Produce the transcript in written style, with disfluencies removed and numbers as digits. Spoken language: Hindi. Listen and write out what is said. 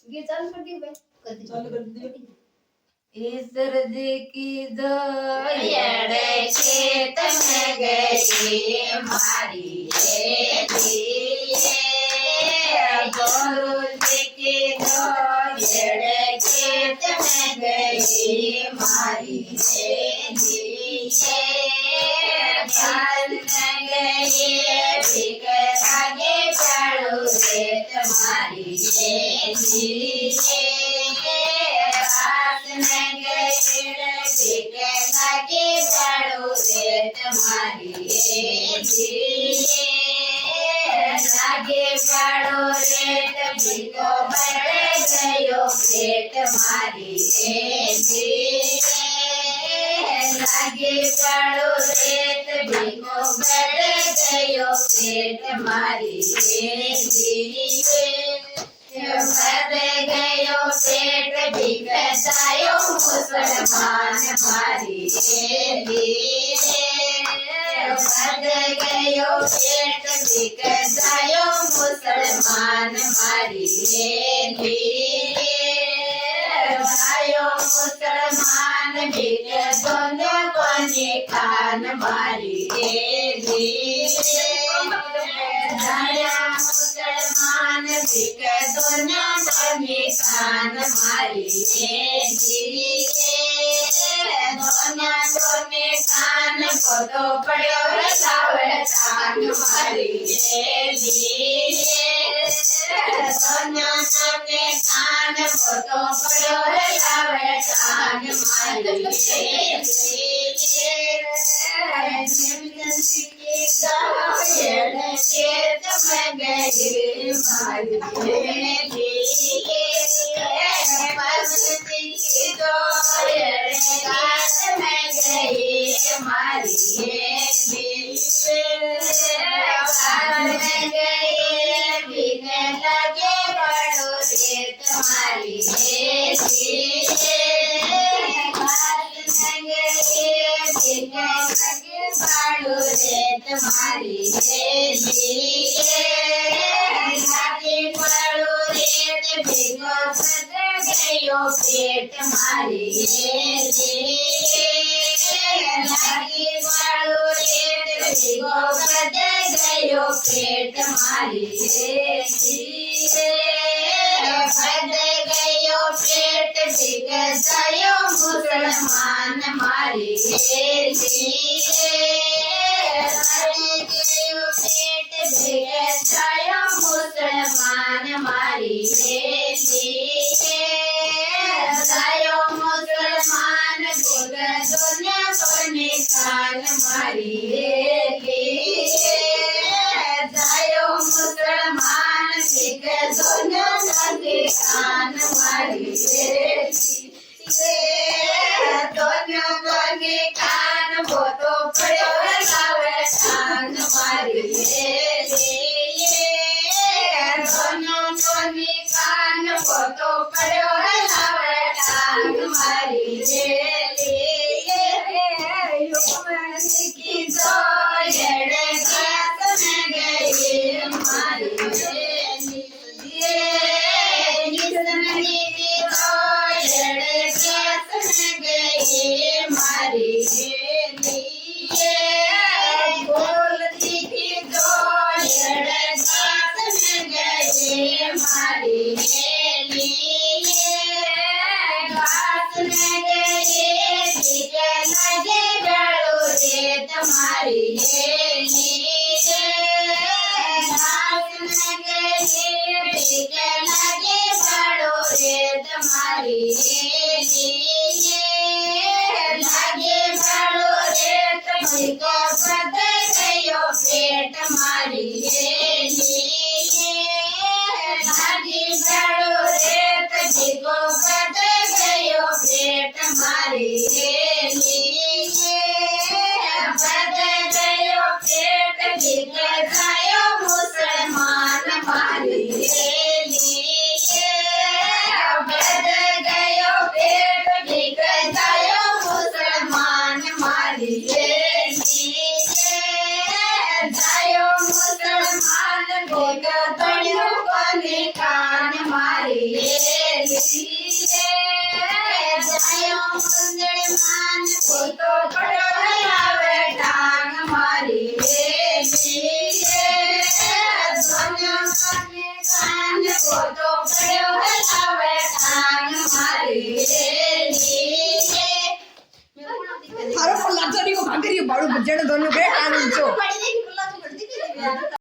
ये चालू कर दियो भाई चालू कर दियो ईश्वर जी की दया खेत में गई मारी गुरु जी की दया खेत में गई मारी फल में गई बिक लागे चालू रे तुम्हारी लागे पाड़ो रेत बिको बड़े गयो पेट मारी लागे पाड़ो रेत बिको बड़े गयो पेट मारी भरे गयो पेट बिकसायो मुसलमान मारी भरे गयो पेट बिकसायो मुसलमान मारी भायो मुसलमान बिक दोनों कोने खान मारी मुसलमान बिक दोनों कोने खान मारी दोनों कोने खान को तो पड़ो लावे खान मारी दोनों कोने खान को तो पड़ो लावे खान मारी पेट मारी लागी वालो रेत बिगो बदे गयो पेट मारी बदे गयो पेट बिग जायो मुसलमान मारी बदे गयो पेट बिग जायो मुसलमान मारी मुसलमान बिक दोनों कोने खान मारी मुसलमान बिक दोनों कोने खान मारी दोनों कोने खान वो तो पड़ो लावे खान मारी दोनों कोने खान वो तो पड़ो लावे खान मारी की जोड़ खात में गई मारी जिसने की जोड़ खात में गई मारी बोलती की जोड़ खात में गई मारी बात में गई लगे गड़ो रे तुम्हारी बात में गई लगे गड़ो रे तुम्हारी लगे गड़ो रे तुमको बदे गयो पेट मारी लगे गड़ो रे तुमको बदे गयो पेट मारी बदे गयो पेट बिक जायो मुसलमान मारी बदे गयो पेट बिक जायो मुसलमान मारी जायो मुसलमान बिक दोनों कोने खान मारी પોતો પડ્યો હલાવે કાન મારી રેલી રે थारो पर लाचो नहीं को भागरी बाड़ू बजड़ दोनों के